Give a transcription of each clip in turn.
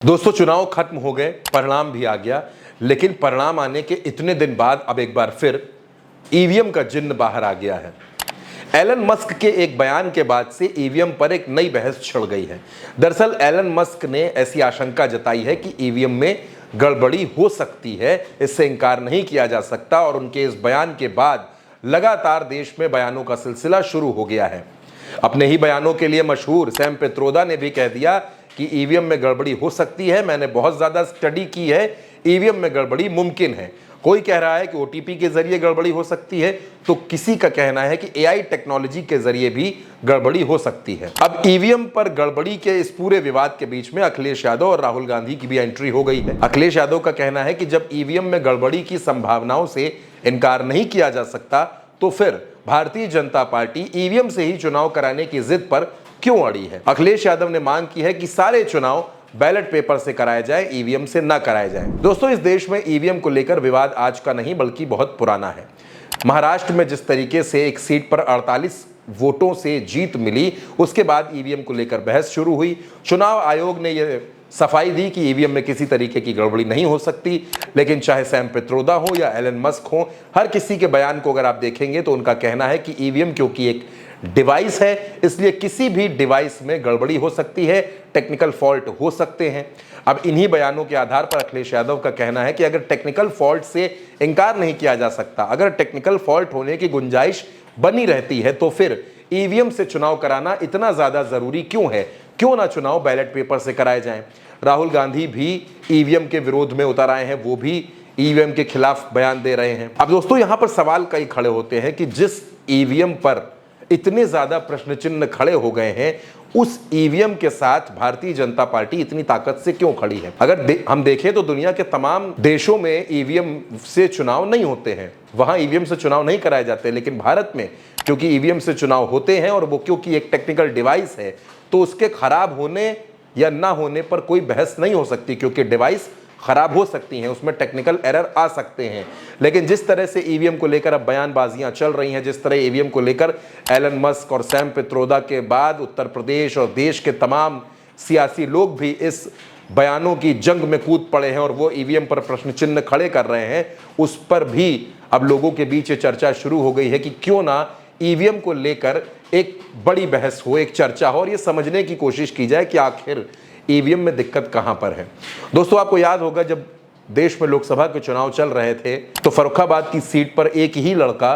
दोस्तों, चुनाव खत्म हो गए, परिणाम भी आ गया, लेकिन परिणाम आने के इतने दिन बाद अब एक बार फिर ईवीएम का जिन्न बाहर आ गया है। एलन मस्क के एक बयान के बाद से ईवीएम पर एक नई बहस छिड़ गई है। दरअसल एलन मस्क ने ऐसी आशंका जताई है कि ईवीएम में गड़बड़ी हो सकती है, इससे इनकार नहीं किया जा सकता और उनके इस बयान के बाद लगातार देश में बयानों का सिलसिला शुरू हो गया है। अपने ही बयानों के लिए मशहूर सैम पित्रोदा ने भी कह दिया कि ईवीएम में गड़बड़ी हो सकती है, मैंने बहुत ज्यादा स्टडी की है, ईवीएम में गड़बड़ी मुमकिन है। कोई कह रहा है कि ओटीपी के जरिए गड़बड़ी हो सकती है, तो किसी का कहना है कि एआई टेक्नोलॉजी के जरिए भी गड़बड़ी हो सकती है। अब ईवीएम पर गड़बड़ी के इस पूरे विवाद के बीच में अखिलेश यादव और राहुल गांधी की भी एंट्री हो गई है। अखिलेश यादव का कहना है कि जब ईवीएम में गड़बड़ी की संभावनाओं से इनकार नहीं किया जा सकता, तो फिर भारतीय जनता पार्टी ईवीएम से ही चुनाव कराने की जिद पर क्यों अड़ी है। अखिलेश यादव ने मांग की है कि सारे चुनाव बैलेट पेपर से कराए जाए, ईवीएम से ना कराए जाए। दोस्तों, इस देश में ईवीएम को लेकर विवाद आज का नहीं बल्कि बहुत पुराना है। महाराष्ट्र में जिस तरीके से एक सीट पर 48 वोटों से जीत मिली, उसके बाद ईवीएम को लेकर बहस शुरू हुई। चुनाव आयोग ने यह सफाई दी कि ईवीएम में किसी तरीके की गड़बड़ी नहीं हो सकती, लेकिन चाहे सैम पित्रोदा हो या एलन मस्क हो, हर किसी के बयान को अगर आप देखेंगे तो उनका कहना है कि ईवीएम क्योंकि एक डिवाइस है, इसलिए किसी भी डिवाइस में गड़बड़ी हो सकती है, टेक्निकल फॉल्ट हो सकते हैं। अब इन्हीं बयानों के आधार पर अखिलेश यादव का कहना है कि अगर टेक्निकल फॉल्ट से इनकार नहीं किया जा सकता, अगर टेक्निकल फॉल्ट होने की गुंजाइश बनी रहती है, तो फिर ईवीएम से चुनाव कराना इतना ज्यादा जरूरी क्यों है? क्यों ना चुनाव बैलेट पेपर से कराए जाएं? राहुल गांधी भी ईवीएम के विरोध में उतर आए हैं, वो भी ईवीएम के खिलाफ बयान दे रहे हैं। अब दोस्तों, यहां पर सवाल कई खड़े होते हैं कि जिस ईवीएम पर इतने ज्यादा प्रश्न चिन्ह खड़े हो गए हैं, उस ईवीएम के साथ भारतीय जनता पार्टी इतनी ताकत से क्यों खड़ी है? अगर हम देखें तो दुनिया के तमाम देशों में ईवीएम से चुनाव नहीं होते हैं, वहां ईवीएम से चुनाव नहीं कराए जाते, लेकिन भारत में क्योंकि ईवीएम से चुनाव होते हैं और वो क्योंकि एक टेक्निकल डिवाइस है, तो उसके खराब होने या ना होने पर कोई बहस नहीं हो सकती, क्योंकि डिवाइस खराब हो सकती हैं, उसमें टेक्निकल एरर आ सकते हैं। लेकिन जिस तरह से ईवीएम को लेकर अब बयानबाजियां चल रही हैं, जिस तरह ईवीएम को लेकर एलन मस्क और सैम पित्रोदा के बाद उत्तर प्रदेश और देश के तमाम सियासी लोग भी इस बयानों की जंग में कूद पड़े हैं और वो ईवीएम पर प्रश्न चिन्ह खड़े कर रहे हैं, उस पर भी अब लोगों के बीच ये चर्चा शुरू हो गई है कि क्यों ना ईवीएम को लेकर एक बड़ी बहस हो, एक चर्चा हो और ये समझने की कोशिश की जाए कि आखिर ईवीएम में दिक्कत कहां पर है। दोस्तों, आपको याद होगा जब देश में लोकसभा के चुनाव चल रहे थे तो फर्रुखाबाद की सीट पर एक ही लड़का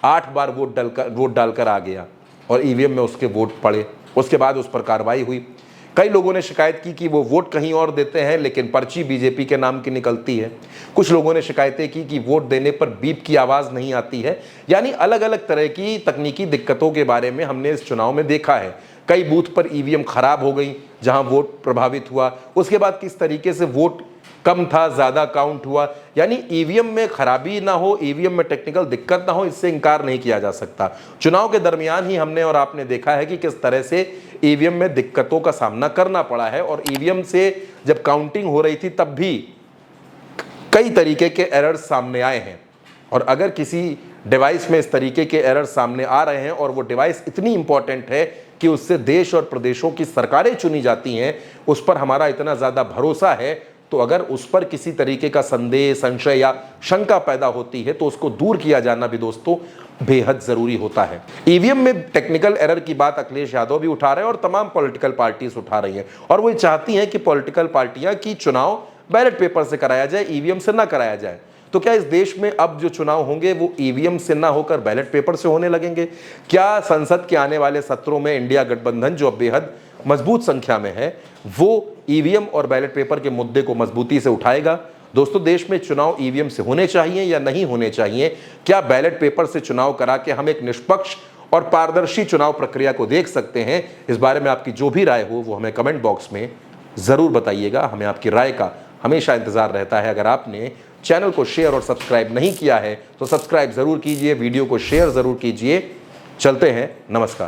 8 बार वोट डालकर आ गया और ईवीएम में उसके वोट पड़े। उसके बाद उस पर कार्रवाई हुई। कई लोगों ने शिकायत की कि वो वोट कहीं और देते हैं, लेकिन पर्ची बीजेपी के नाम की निकलती है। कुछ लोगों ने शिकायतें की कि वोट देने पर बीप की आवाज नहीं आती है। यानी अलग अलग तरह की तकनीकी दिक्कतों के बारे में हमने इस चुनाव में देखा है। कई बूथ पर ईवीएम खराब हो गई जहां वोट प्रभावित हुआ, उसके बाद किस तरीके से वोट कम था, ज्यादा काउंट हुआ। यानी ईवीएम में खराबी ना हो, ईवीएम में टेक्निकल दिक्कत ना हो, इससे इनकार नहीं किया जा सकता। चुनाव के दरमियान ही हमने और आपने देखा है कि किस तरह से ईवीएम में दिक्कतों का सामना करना पड़ा है और ईवीएम से जब काउंटिंग हो रही थी तब भी कई तरीके के एरर्स सामने आए हैं। और अगर किसी डिवाइस में इस तरीके के एरर सामने आ रहे हैं और वो डिवाइस इतनी इंपॉर्टेंट है कि उससे देश और प्रदेशों की सरकारें चुनी जाती हैं, उस पर हमारा इतना ज़्यादा भरोसा है, तो अगर उस पर किसी तरीके का संदेह, संशय या शंका पैदा होती है तो उसको दूर किया जाना भी दोस्तों बेहद ज़रूरी होता है। ईवीएम में टेक्निकल एरर की बात अखिलेश यादव भी उठा रहे हैं और तमाम पॉलिटिकल पार्टीज उठा रही हैं और वो चाहती हैं कि पॉलिटिकल पार्टियां की चुनाव बैलेट पेपर से कराया जाए, ईवीएम से ना कराया जाए। तो क्या इस देश में अब जो चुनाव होंगे वो ईवीएम से ना होकर बैलेट पेपर से होने लगेंगे? क्या संसद के आने वाले सत्रों में इंडिया गठबंधन, जो बेहद मजबूत संख्या में है, वो ईवीएम और बैलेट पेपर के मुद्दे को मजबूती से उठाएगा? दोस्तों, देश में चुनाव ईवीएम से होने चाहिए या नहीं होने चाहिए? क्या बैलेट पेपर से चुनाव करा के हम एक निष्पक्ष और पारदर्शी चुनाव प्रक्रिया को देख सकते हैं? इस बारे में आपकी जो भी राय हो वो हमें कमेंट बॉक्स में ज़रूर बताइएगा। हमें आपकी राय का हमेशा इंतज़ार रहता है। अगर आपने चैनल को शेयर और सब्सक्राइब नहीं किया है तो सब्सक्राइब ज़रूर कीजिए, वीडियो को शेयर ज़रूर कीजिए। चलते हैं, नमस्कार।